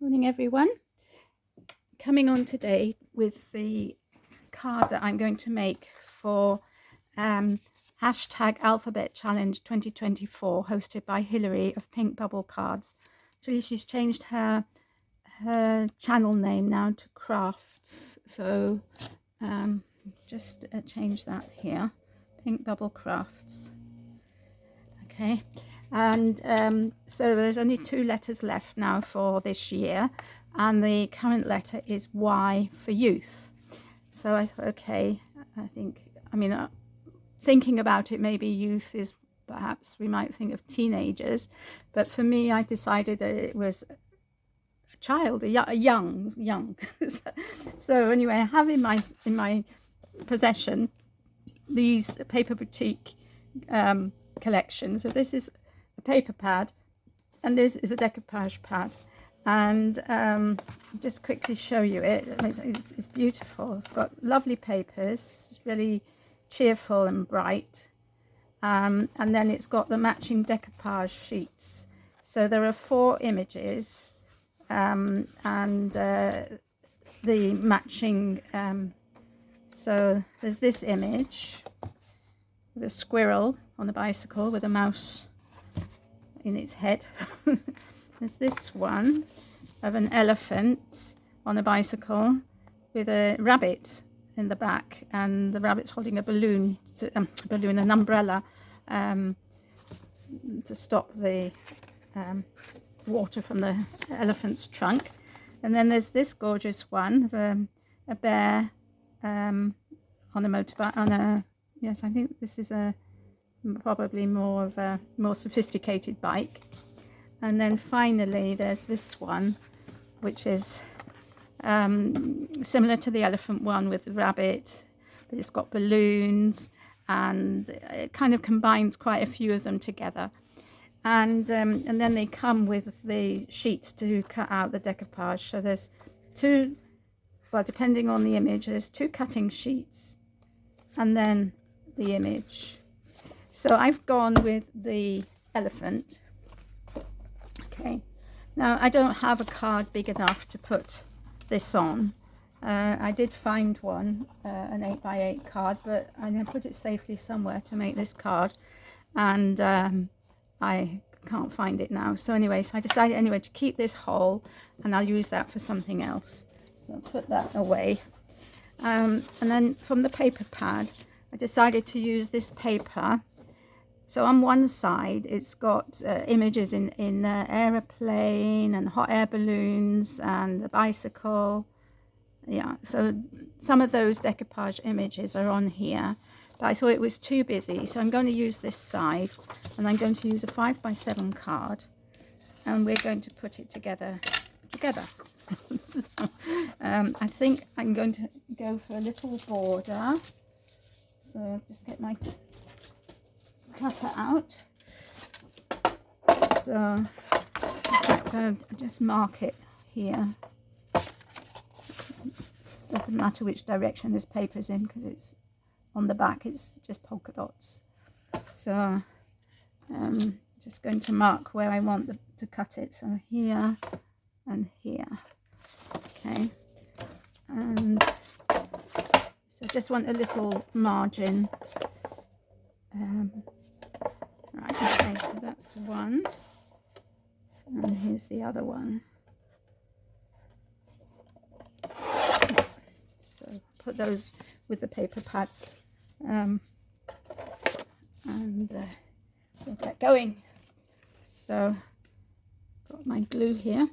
Morning everyone. Coming on today with the card that I'm going to make for hashtag Alphabet Challenge 2024, hosted by Hilary of Pink Bubble Cards. Actually, she's changed her channel name now to Crafts, so just change that here, Pink Bubble Crafts. Okay, and so there's only 2 letters left now for this year, and the current letter is Y for youth. So I thought, okay, thinking about it, maybe youth is perhaps, we might think of teenagers, but for me, I decided that it was a child, a young. So anyway, I have in my possession these paper boutique collection. So this is a paper pad, and this is a decoupage pad, and just quickly show you it. It's beautiful. It's got lovely papers. It's really cheerful and bright, and then it's got the matching decoupage sheets. So there are 4 images, and the matching. So there's this image with a squirrel on a bicycle with a mouse in its head. There's this one of an elephant on a bicycle with a rabbit in the back, and the rabbit's holding a balloon, an umbrella, to stop the water from the elephant's trunk. And then there's this gorgeous one of a bear on a motorbike, yes, I think this is probably more of a more sophisticated bike. And then finally there's this one, which is similar to the elephant one with the rabbit, but it's got balloons, and it kind of combines quite a few of them together. And then they come with the sheets to cut out the decoupage. So there's 2, well, depending on the image, there's 2 cutting sheets, and then the image. So I've gone with the elephant. Okay, now I don't have a card big enough to put this on. I did find one, an 8x8 card, but I'm going to put it safely somewhere to make this card, and I can't find it now. So anyway, I decided anyway to keep this whole, and I'll use that for something else. So I'll put that away. And then from the paper pad, I decided to use this paper. So on one side, it's got images in aeroplane and hot air balloons and the bicycle. Yeah, so some of those decoupage images are on here, but I thought it was too busy. So I'm going to use this side, and I'm going to use a 5x7 card, and we're going to put it together. So, I think I'm going to go for a little border. So just get my cutter out. So in fact, I'll just mark it here. It doesn't matter which direction this paper's in, because it's on the back, it's just polka dots. So just going to mark where I want to cut it. So here and here. Okay, and so just want a little margin. Right, okay, so that's one, and here's the other one. So put those with the paper pads, and we'll get going. So got my glue here,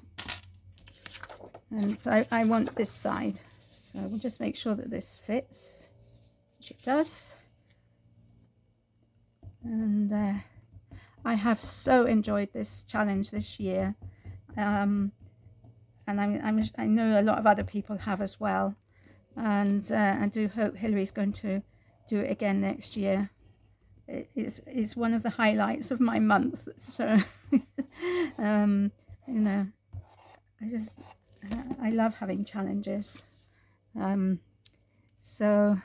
and so I want this side, so we'll just make sure that this fits, which it does. And I have so enjoyed this challenge this year, and I know a lot of other people have as well, and I do hope Hilary's going to do it again next year. It is one of the highlights of my month. So you know, I love having challenges. So,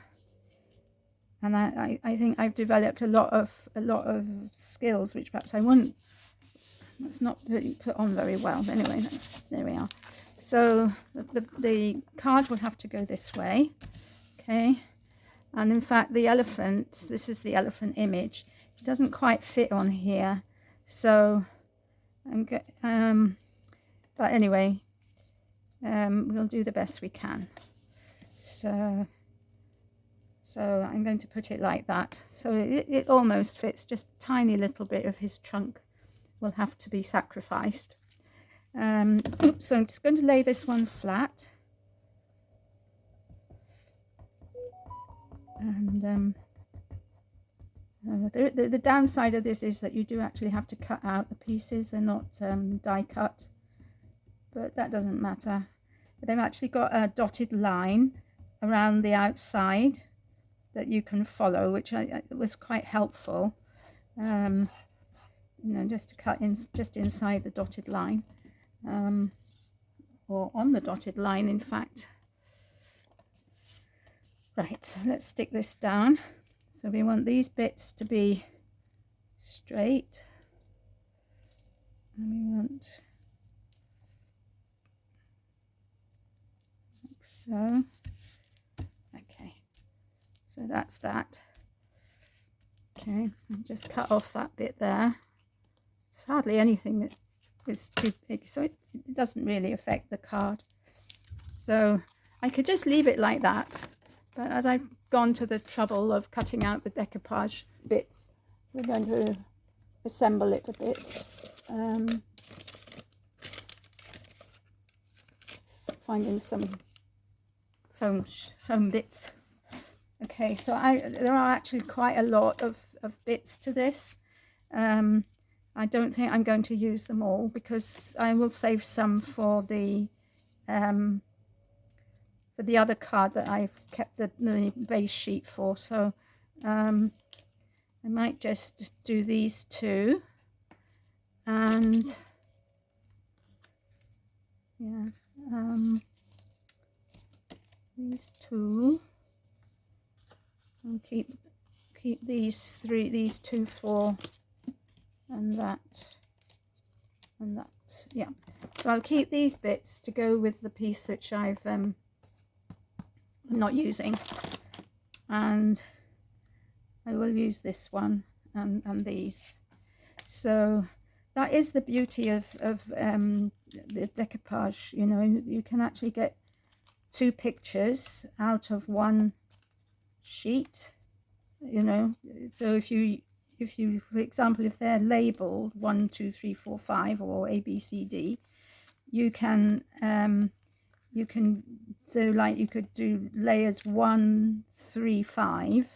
and I think I've developed a lot of skills which perhaps I wouldn't That's not put on very well. But anyway, there we are. So the card will have to go this way. Okay. And in fact, the elephant, this is the elephant image. It doesn't quite fit on here. So, but anyway, we'll do the best we can. So I'm going to put it like that. So it almost fits, just a tiny little bit of his trunk will have to be sacrificed. So I'm just going to lay this one flat. And the downside of this is that you do actually have to cut out the pieces. They're not die cut, but that doesn't matter. They've actually got a dotted line around the outside that you can follow, which was quite helpful. You know, just to cut in just inside the dotted line, or on the dotted line, in fact. Right, so let's stick this down. So we want these bits to be straight, and we want like so. Okay, so that's that. Okay, and just cut off that bit there. There's hardly anything that is too big, so it doesn't really affect the card. So I could just leave it like that. But as I've gone to the trouble of cutting out the decoupage bits, we're going to assemble it a bit. Finding some foam bits. Okay, so there are actually quite a lot of bits to this. I don't think I'm going to use them all, because I will save some for the other card that I've kept the base sheet for. So I might just do these two, and yeah, these two, and keep these two for, and that, yeah. So I'll keep these bits to go with the piece which I'm not using, and I will use this one and these. So that is the beauty of the decoupage. You know, you can actually get two pictures out of one sheet, you know. So if you for example, if they're labeled 1 2 3 4 5 or A B C D, you can so like you could do layers 1 3 5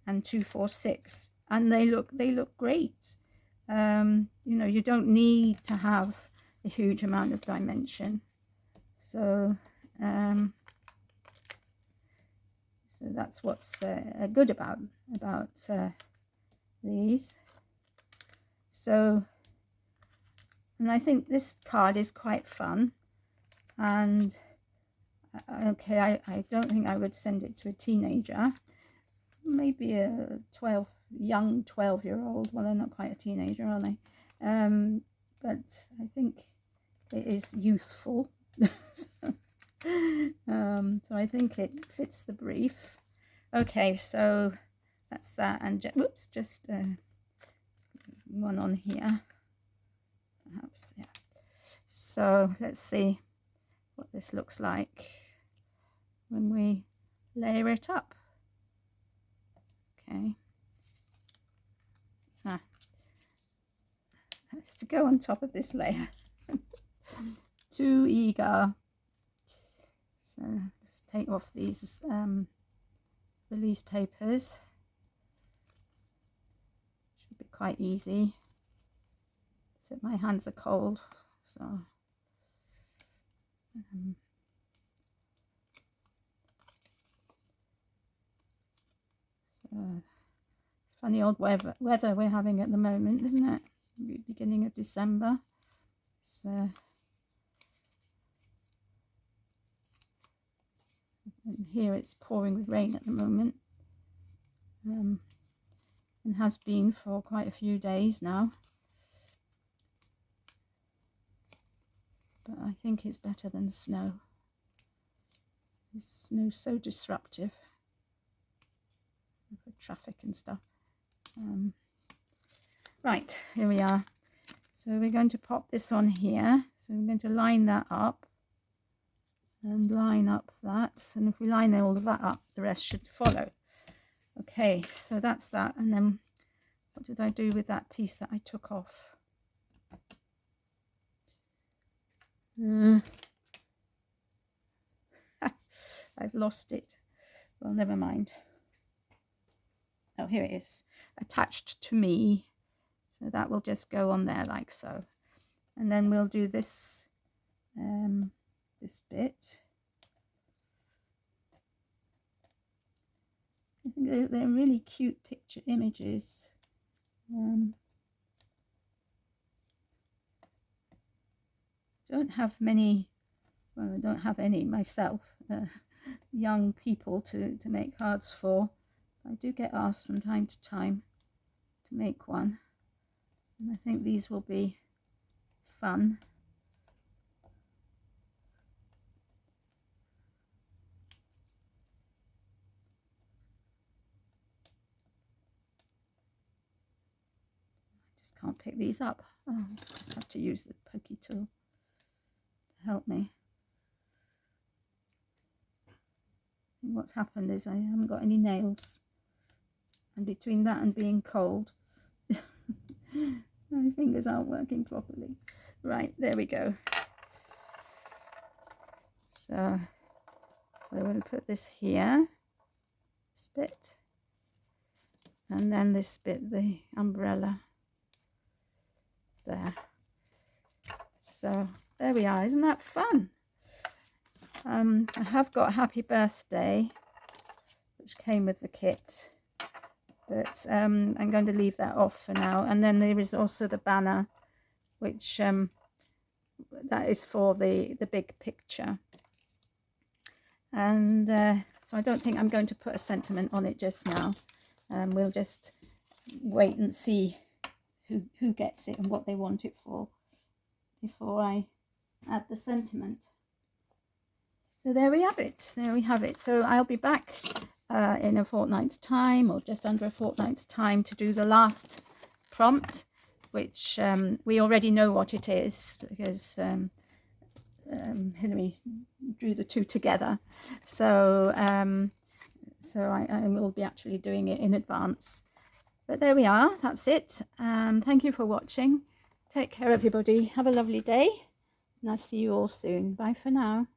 and 2 4 6, and they look great. You know, you don't need to have a huge amount of dimension. So so that's what's good about these. So, and I think this card is quite fun, and okay, I don't think I would send it to a teenager. Maybe a young 12-year-old. Well, they're not quite a teenager, are they? But I think it is youthful. So I think it fits the brief. Okay, so that's that, and whoops, just one on here, perhaps. Yeah. So let's see what this looks like when we layer it up. Okay. That's to go on top of this layer. Too eager. So just take off these release papers. Should be quite easy. So my hands are cold, so it's funny old weather we're having at the moment, isn't it? Beginning of December. So and here it's pouring with rain at the moment, and has been for quite a few days now. but I think it's better than snow. Snow's so disruptive for traffic and stuff. Right, here we are. So we're going to pop this on here. So we're going to line that up and line up that. And if we line all of that up, the rest should follow. Okay, so that's that. And then what did I do with that piece that I took off? I've lost it. Well, never mind. Oh, here it is, attached to me. So that will just go on there like so. And then we'll do this, this bit. I think they're really cute picture images. Don't have many, well, I don't have any myself, young people to make cards for. I do get asked from time to time to make one, and I think these will be fun. I just can't pick these up. Oh, I just have to use the pokey tool to help me. And what's happened is I haven't got any nails, and between that and being cold, my fingers aren't working properly. Right, there we go. So we'll put this here, this bit, and then this bit, the umbrella there. So there we are. Isn't that fun? I have got Happy Birthday, which came with the kit, but I'm going to leave that off for now. And then there is also the banner, which that is for the big picture. And so I don't think I'm going to put a sentiment on it just now. We'll just wait and see who gets it and what they want it for before I add the sentiment. So there we have it. There we have it. So I'll be back in a fortnight's time, or just under a fortnight's time, to do the last prompt, which we already know what it is because Hilary drew the two together. So I will be actually doing it in advance. But there we are. That's it. Thank you for watching. Take care, everybody. Have a lovely day, and I'll see you all soon. Bye for now.